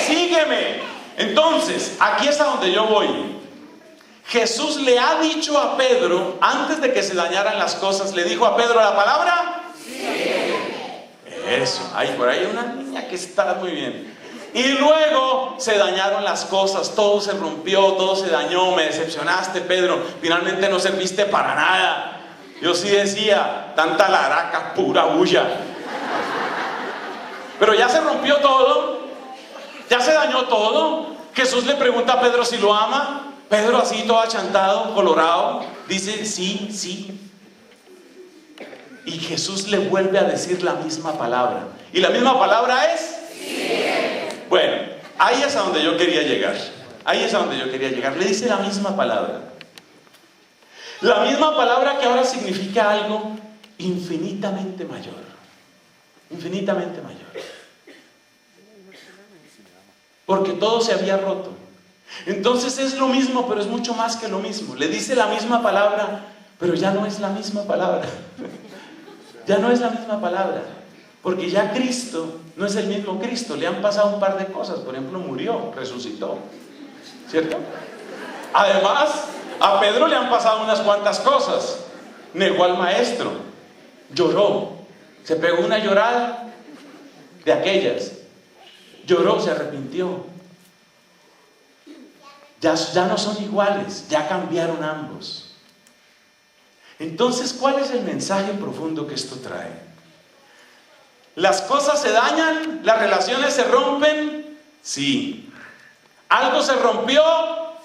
sígueme. Entonces, aquí es a donde yo voy. Jesús le ha dicho a Pedro, antes de que se dañaran las cosas, le dijo a Pedro la palabra: eso, hay por ahí una niña que está muy bien. Y luego se dañaron las cosas, todo se rompió, todo se dañó. Me decepcionaste, Pedro, finalmente no serviste para nada. Yo sí decía, tanta laraca, pura bulla. Pero ya se rompió todo, ya se dañó todo. Jesús le pregunta a Pedro si lo ama. Pedro, así todo achantado, colorado, dice sí, sí. Y Jesús le vuelve a decir la misma palabra. Y la misma palabra es sí. Bueno, ahí es a donde yo quería llegar. Ahí es a donde yo quería llegar. Le dice la misma palabra. La misma palabra que ahora significa algo infinitamente mayor. Infinitamente mayor. Porque todo se había roto. Entonces es lo mismo, pero es mucho más que lo mismo. Le dice la misma palabra, pero ya no es la misma palabra. Ya no es la misma palabra. Porque ya Cristo no es el mismo Cristo. Le han pasado un par de cosas. Por ejemplo, murió, resucitó. ¿Cierto? Además, a Pedro le han pasado unas cuantas cosas. Negó al maestro. Lloró. Se pegó una llorada de aquellas. Lloró, se arrepintió. Ya no son iguales, ya cambiaron ambos. Entonces, ¿cuál es el mensaje profundo que esto trae? ¿Las cosas se dañan? ¿Las relaciones se rompen? Sí. ¿Algo se rompió?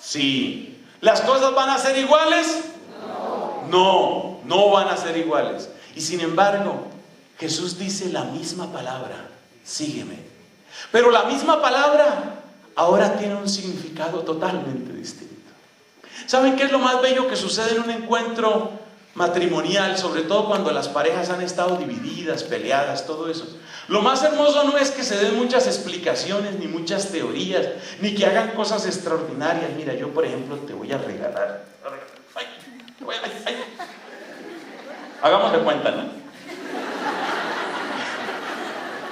Sí. ¿Las cosas van a ser iguales? No, no van a ser iguales. Y sin embargo, Jesús dice la misma palabra: sígueme. Pero la misma palabra ahora tiene un significado totalmente distinto. ¿Saben qué es lo más bello que sucede en un encuentro matrimonial? Sobre todo cuando las parejas han estado divididas, peleadas, todo eso. Lo más hermoso no es que se den muchas explicaciones, ni muchas teorías, ni que hagan cosas extraordinarias. Mira, yo por ejemplo te voy a regalar. Hagamos de cuenta, ¿no?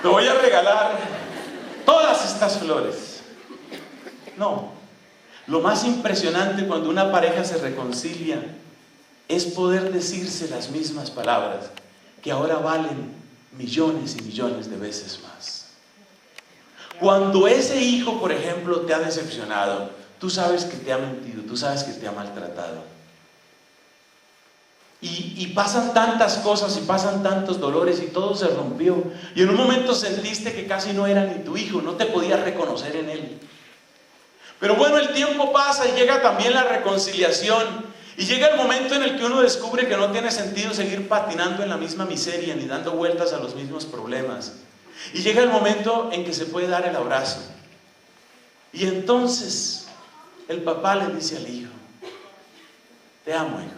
Te voy a regalar todas estas flores. No, lo más impresionante cuando una pareja se reconcilia es poder decirse las mismas palabras que ahora valen millones y millones de veces más. Cuando ese hijo, por ejemplo, te ha decepcionado, tú sabes que te ha mentido, tú sabes que te ha maltratado. Y pasan tantas cosas y pasan tantos dolores y todo se rompió. Y en un momento sentiste que casi no era ni tu hijo, no te podías reconocer en él. Pero bueno, el tiempo pasa y llega también la reconciliación. Y llega el momento en el que uno descubre que no tiene sentido seguir patinando en la misma miseria ni dando vueltas a los mismos problemas. Y llega el momento en que se puede dar el abrazo. Y entonces el papá le dice al hijo: te amo, hijo.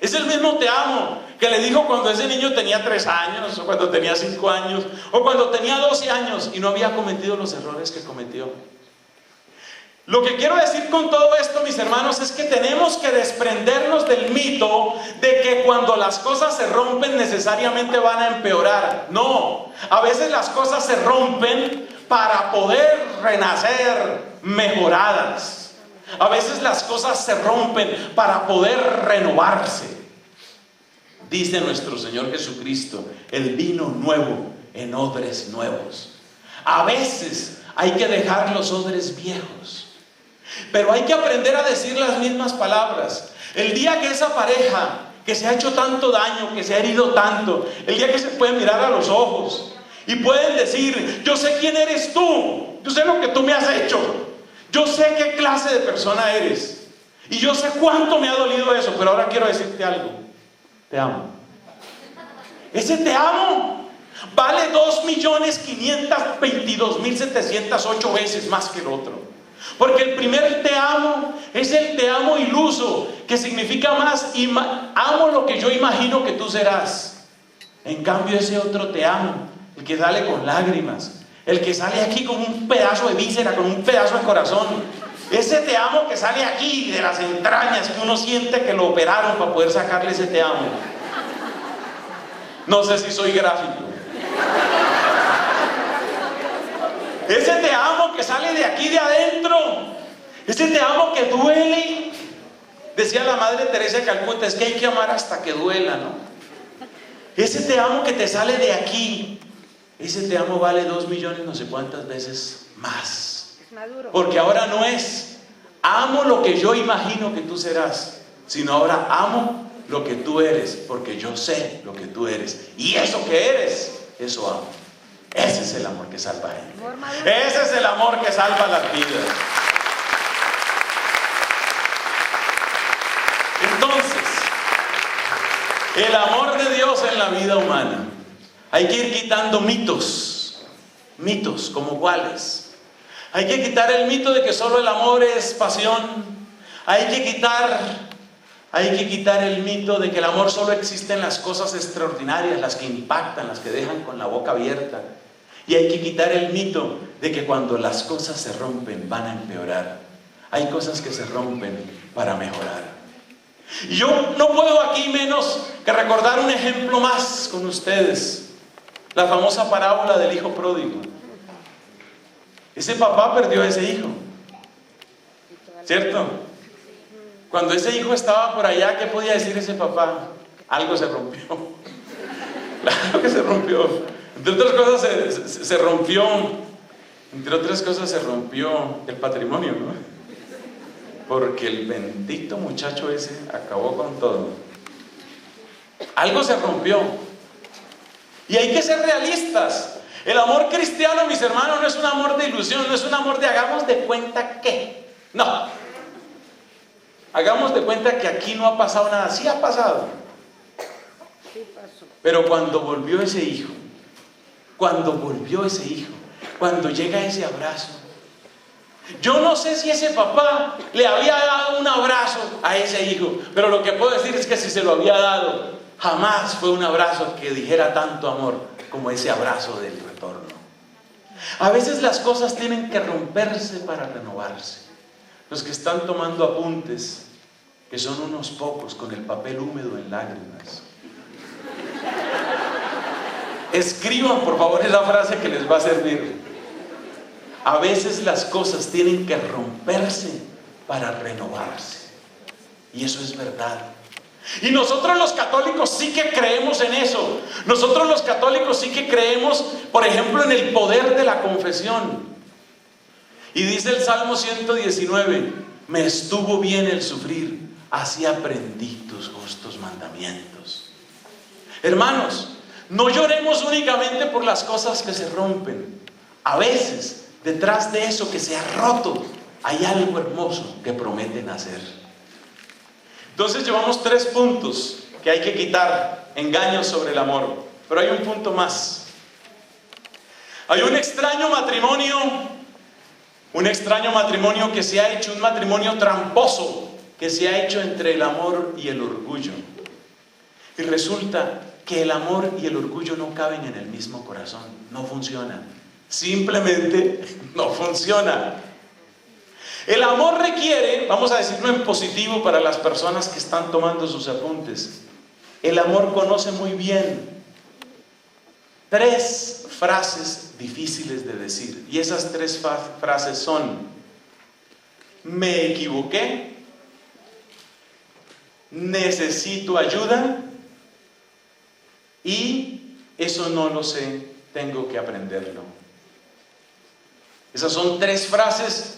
Es el mismo te amo que le dijo cuando ese niño tenía 3 años, o cuando tenía 5 años, o cuando tenía 12 años y no había cometido los errores que cometió. Lo que quiero decir con todo esto, mis hermanos, es que tenemos que desprendernos del mito de que cuando las cosas se rompen necesariamente van a empeorar. No, a veces las cosas se rompen para poder renacer mejoradas. A veces las cosas se rompen para poder renovarse. Dice nuestro Señor Jesucristo: el vino nuevo en odres nuevos. A veces hay que dejar los odres viejos. Pero hay que aprender a decir las mismas palabras. El día que esa pareja que se ha hecho tanto daño, que se ha herido tanto, el día que se pueden mirar a los ojos y pueden decir: yo sé quién eres tú, yo sé lo que tú me has hecho, yo sé qué clase de persona eres y yo sé cuánto me ha dolido eso, pero ahora quiero decirte algo: te amo. Ese te amo vale 2.522.708 veces más que el otro. Porque el primer te amo es el te amo iluso, que significa más, amo lo que yo imagino que tú serás. En cambio, ese otro te amo, el que sale con lágrimas, el que sale aquí con un pedazo de víscera, con un pedazo de corazón, ese te amo que sale aquí de las entrañas, que uno siente que lo operaron para poder sacarle ese te amo. No sé si soy gráfico. Ese te amo que sale de aquí de adentro. Ese te amo que duele. Decía la Madre Teresa de Calcuta: es que hay que amar hasta que duela, ¿no? Ese te amo que te sale de aquí. Ese te amo vale 2 millones no sé cuántas veces más. Porque ahora no es amo lo que yo imagino que tú serás, sino ahora amo lo que tú eres, porque yo sé lo que tú eres. Y eso que eres, eso amo. Ese es el amor que salva gente. Amor maduro. Ese es el amor que salva las vidas. Entonces, el amor de Dios en la vida humana, hay que ir quitando mitos. Mitos, ¿como cuáles? Hay que quitar el mito de que solo el amor es pasión. Hay que quitar el mito de que el amor solo existe en las cosas extraordinarias, las que impactan, las que dejan con la boca abierta. Y hay que quitar el mito de que cuando las cosas se rompen van a empeorar. Hay cosas que se rompen para mejorar. Y yo no puedo aquí menos que recordar un ejemplo más con ustedes. La famosa parábola del hijo pródigo. Ese papá perdió a ese hijo, ¿cierto? Cuando ese hijo estaba por allá, ¿qué podía decir ese papá? Algo se rompió. Claro que se rompió. Entre otras cosas se rompió. Entre otras cosas se rompió el patrimonio, ¿no? Porque el bendito muchacho ese acabó con todo. Algo se rompió. Y hay que ser realistas. El amor cristiano, mis hermanos, no es un amor de ilusión, no es un amor de hagamos de cuenta que. No. Hagamos de cuenta que aquí no ha pasado nada. Sí ha pasado. Pero cuando volvió ese hijo, cuando llega ese abrazo, yo no sé si ese papá le había dado un abrazo a ese hijo, pero lo que puedo decir es que si se lo había dado, jamás fue un abrazo que dijera tanto amor como ese abrazo del retorno. A veces las cosas tienen que romperse para renovarse. Los que están tomando apuntes, que son unos pocos con el papel húmedo en lágrimas, escriban por favor esa frase que les va a servir. A veces las cosas tienen que romperse para renovarse. Y eso es verdad. Y nosotros los católicos sí que creemos en eso. Nosotros los católicos sí que creemos, por ejemplo, en el poder de la confesión. Y dice el Salmo 119, me estuvo bien el sufrir, así aprendí tus justos mandamientos. Hermanos, no lloremos únicamente por las cosas que se rompen. A veces, detrás de eso que se ha roto, hay algo hermoso que promete nacer. Entonces llevamos 3 puntos que hay que quitar, engaños sobre el amor. Pero hay un punto más. Hay un extraño matrimonio que se ha hecho, un matrimonio tramposo que se ha hecho entre el amor y el orgullo. Y resulta que el amor y el orgullo no caben en el mismo corazón, no funciona. Simplemente no funciona. El amor requiere, vamos a decirlo en positivo para las personas que están tomando sus apuntes, el amor conoce muy bien 3 frases difíciles de decir. Y esas 3 frases son: me equivoqué, necesito ayuda y eso no lo sé, tengo que aprenderlo. Esas son 3 frases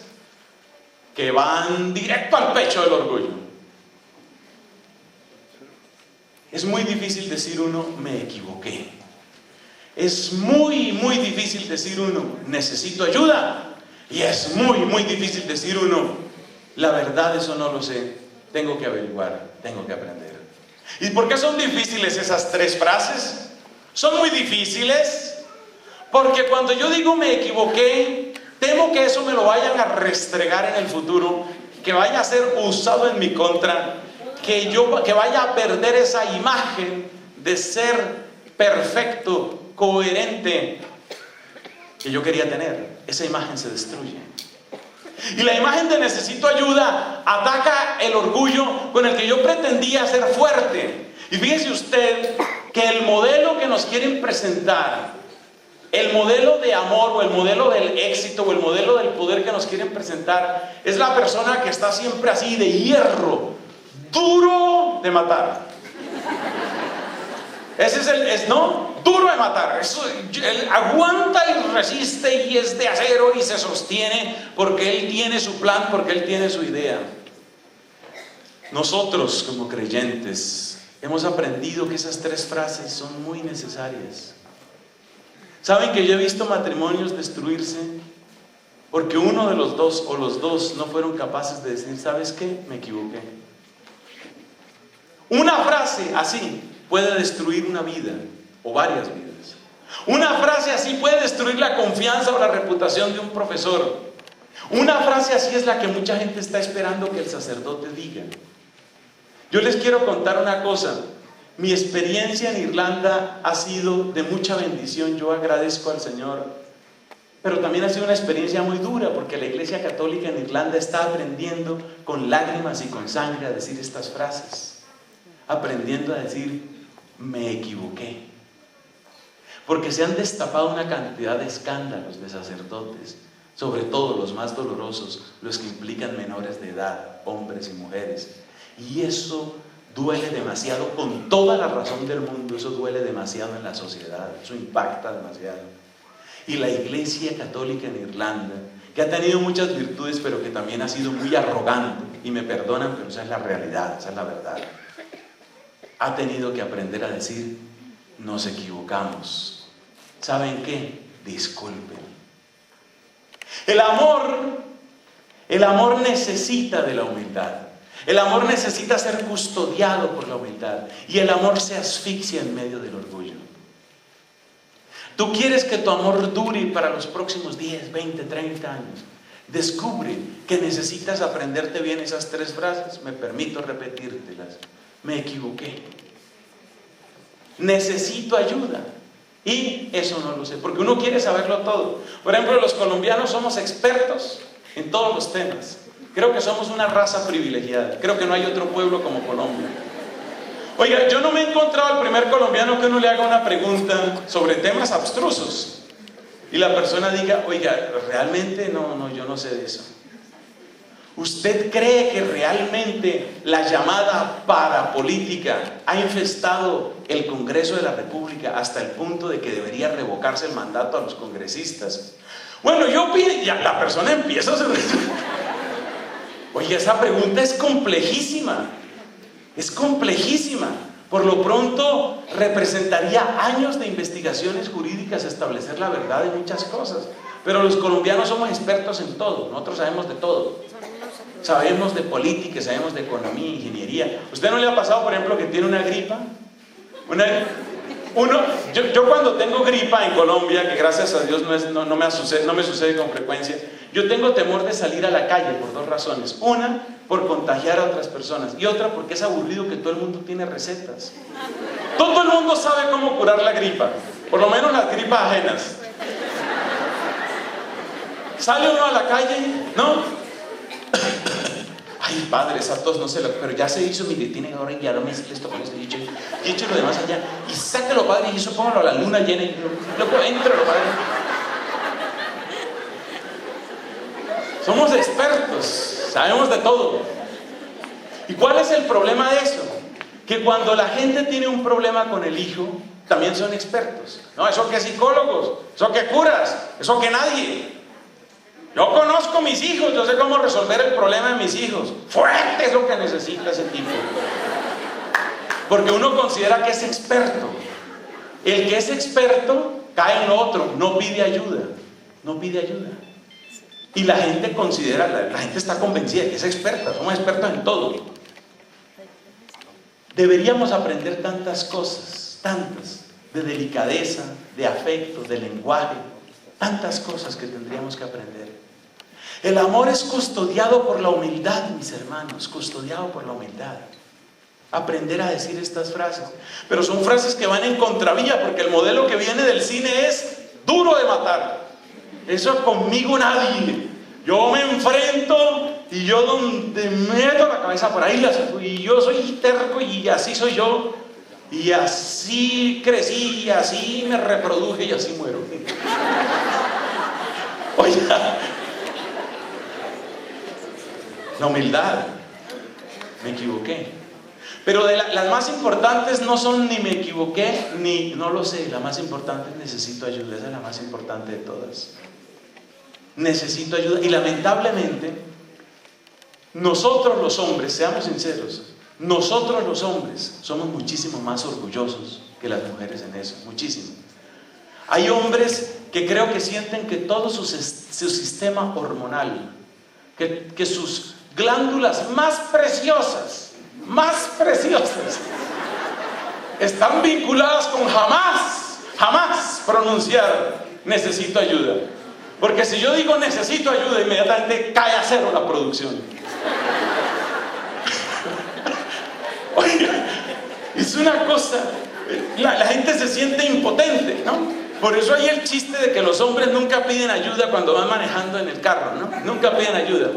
que van directo al pecho del orgullo. Es muy difícil decir uno, me equivoqué. Es muy, muy difícil decir uno, necesito ayuda. Y es muy, muy difícil decir uno, la verdad eso no lo sé, tengo que averiguar, tengo que aprender. ¿Y por qué son difíciles esas 3 frases? Son muy difíciles porque cuando yo digo me equivoqué, temo que eso me lo vayan a restregar en el futuro, que vaya a ser usado en mi contra, que vaya a perder esa imagen de ser perfecto, coherente, que yo quería tener. Esa imagen se destruye. Y la imagen de necesito ayuda ataca el orgullo con el que yo pretendía ser fuerte. Y fíjese usted que el modelo que nos quieren presentar, el modelo de amor o el modelo del éxito o el modelo del poder que nos quieren presentar, es la persona que está siempre así de hierro, duro de matar. Ese es duro de matar. Él aguanta y resiste y es de acero y se sostiene porque él tiene su plan, porque él tiene su idea. Nosotros como creyentes hemos aprendido que esas 3 frases son muy necesarias. ¿Saben que yo he visto matrimonios destruirse porque uno de los dos o los dos no fueron capaces de decir, ¿sabes qué? Me equivoqué. Una frase así puede destruir una vida o varias vidas. Una frase así puede destruir la confianza o la reputación de un profesor. Una frase así es la que mucha gente está esperando que el sacerdote diga. Yo les quiero contar una cosa. Mi experiencia en Irlanda ha sido de mucha bendición. Yo agradezco al Señor. Pero también ha sido una experiencia muy dura porque la Iglesia Católica en Irlanda está aprendiendo con lágrimas y con sangre a decir estas frases. Aprendiendo a decir, me equivoqué. Porque se han destapado una cantidad de escándalos de sacerdotes, sobre todo los más dolorosos, los que implican menores de edad, hombres y mujeres. Y eso duele demasiado, con toda la razón del mundo, eso duele demasiado en la sociedad, eso impacta demasiado. Y la Iglesia Católica en Irlanda, que ha tenido muchas virtudes, pero que también ha sido muy arrogante, y me perdonan, pero esa es la realidad, esa es la verdad, ha tenido que aprender a decir, nos equivocamos. ¿Saben qué? Disculpen. El amor necesita de la humildad. El amor necesita ser custodiado por la humildad. Y el amor se asfixia en medio del orgullo. Tú quieres que tu amor dure para los próximos 10, 20, 30 años. Descubre que necesitas aprenderte bien esas 3 frases. Me permito repetírtelas. Me equivoqué. Necesito ayuda. Y eso no lo sé, porque uno quiere saberlo todo. Por ejemplo, los colombianos somos expertos en todos los temas. Creo que somos una raza privilegiada. Creo que no hay otro pueblo como Colombia. Oiga, yo no me he encontrado al primer colombiano que uno le haga una pregunta sobre temas abstrusos y la persona diga, oiga, realmente no, yo no sé de eso. ¿Usted cree que realmente la llamada parapolítica ha infestado el Congreso de la República hasta el punto de que debería revocarse el mandato a los congresistas? Bueno, yo pido, ya la persona empieza a hacer... Oye, esa pregunta es complejísima. Es complejísima. Por lo pronto, representaría años de investigaciones jurídicas establecer la verdad de muchas cosas. Pero los colombianos somos expertos en todo. Nosotros sabemos de todo. Sabemos de política, sabemos de economía, ingeniería. ¿Usted no le ha pasado, por ejemplo, que tiene una gripa? Yo cuando tengo gripa en Colombia, que gracias a Dios no me sucede con frecuencia, yo tengo temor de salir a la calle por 2 razones. Una, por contagiar a otras personas, y otra, porque es aburrido que todo el mundo tiene recetas. Todo el mundo sabe cómo curar la gripa, por lo menos las gripas ajenas. ¿Sale uno a la calle? ¿No? Ay, padre, esa tos no sé, pero ya se hizo, mire, tiene ahora y ya lo mezcle esto con esto y eche lo demás allá y sácalo, padre, y eso póngalo a la luna llena y luego éntralo, padre. Somos expertos, sabemos de todo. ¿Y cuál es el problema de eso? Que cuando la gente tiene un problema con el hijo, también son expertos. No, eso que psicólogos, eso que curas, eso que nadie. Yo conozco mis hijos, yo sé cómo resolver el problema de mis hijos. Fuerte es lo que necesita ese tipo. Porque uno considera que es experto. El que es experto cae en lo otro, no pide ayuda. No pide ayuda. Y la gente considera, la gente está convencida de que es experta, somos expertos en todo. Deberíamos aprender tantas cosas, tantas, de delicadeza, de afecto, de lenguaje, tantas cosas que tendríamos que aprender. El amor es custodiado por la humildad, mis hermanos, custodiado por la humildad. Aprender a decir estas frases. Pero son frases que van en contravía, porque el modelo que viene del cine es duro de matar. Eso conmigo nadie. Yo me enfrento y yo donde meto la cabeza por ahí, y yo soy terco y así soy yo. Y así crecí, y así me reproduje y así muero. Oiga, la humildad. Me equivoqué. Pero las más importantes no son ni me equivoqué, ni no lo sé. La más importante es necesito ayuda. Esa es la más importante de todas. Necesito ayuda. Y lamentablemente, nosotros los hombres, seamos sinceros, nosotros los hombres somos muchísimo más orgullosos que las mujeres en eso. Muchísimo. Hay hombres que creo que sienten que todo su sistema hormonal, que sus glándulas más preciosas, están vinculadas con jamás pronunciar necesito ayuda. Porque si yo digo necesito ayuda, inmediatamente cae a cero la producción. Oiga, es una cosa, la gente se siente impotente, ¿no? Por eso hay el chiste de que los hombres nunca piden ayuda cuando van manejando en el carro, ¿no? Nunca piden ayuda.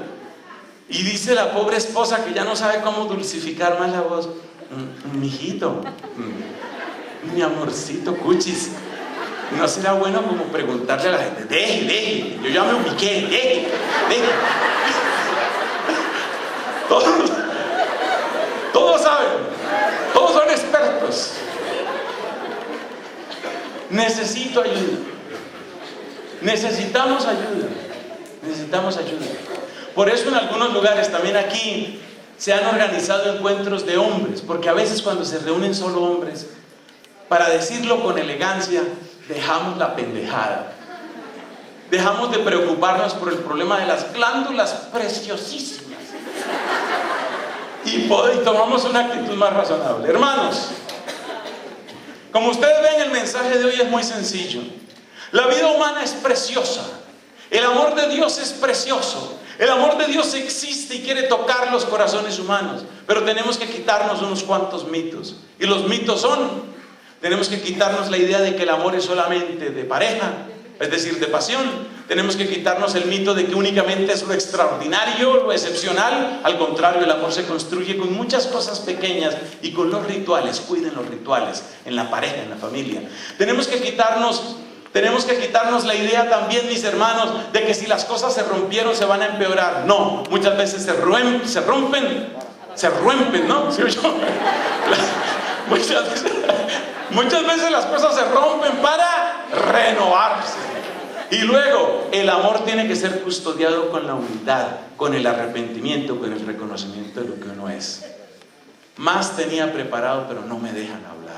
Y dice la pobre esposa que ya no sabe cómo dulcificar más la voz: mijito, mi amorcito cuchis, ¿no será bueno como preguntarle a la gente? Deje, yo ya me ubiqué, deje. Todos saben, todos son expertos. Necesito ayuda. Necesitamos ayuda. Por eso en algunos lugares, también aquí, se han organizado encuentros de hombres, porque a veces cuando se reúnen solo hombres, para decirlo con elegancia, dejamos la pendejada. Dejamos de preocuparnos por el problema de las glándulas preciosísimas y tomamos una actitud más razonable. Hermanos, como ustedes ven, el mensaje de hoy es muy sencillo. La vida humana es preciosa. El amor de Dios es precioso. El amor de Dios existe y quiere tocar los corazones humanos. Pero tenemos que quitarnos unos cuantos mitos. Y los mitos son: tenemos que quitarnos la idea de que el amor es solamente de pareja, es decir, de pasión. Tenemos que quitarnos el mito de que únicamente es lo extraordinario, lo excepcional. Al contrario, el amor se construye con muchas cosas pequeñas y con los rituales. Cuiden los rituales en la pareja, en la familia. Tenemos que quitarnos la idea también, mis hermanos, de que si las cosas se rompieron se van a empeorar. No, muchas veces se rompen, ¿no? ¿Sí o yo? Muchas veces las cosas se rompen para renovarse. Y luego, el amor tiene que ser custodiado con la humildad, con el arrepentimiento, con el reconocimiento de lo que uno es. Más tenía preparado, pero no me dejan hablar.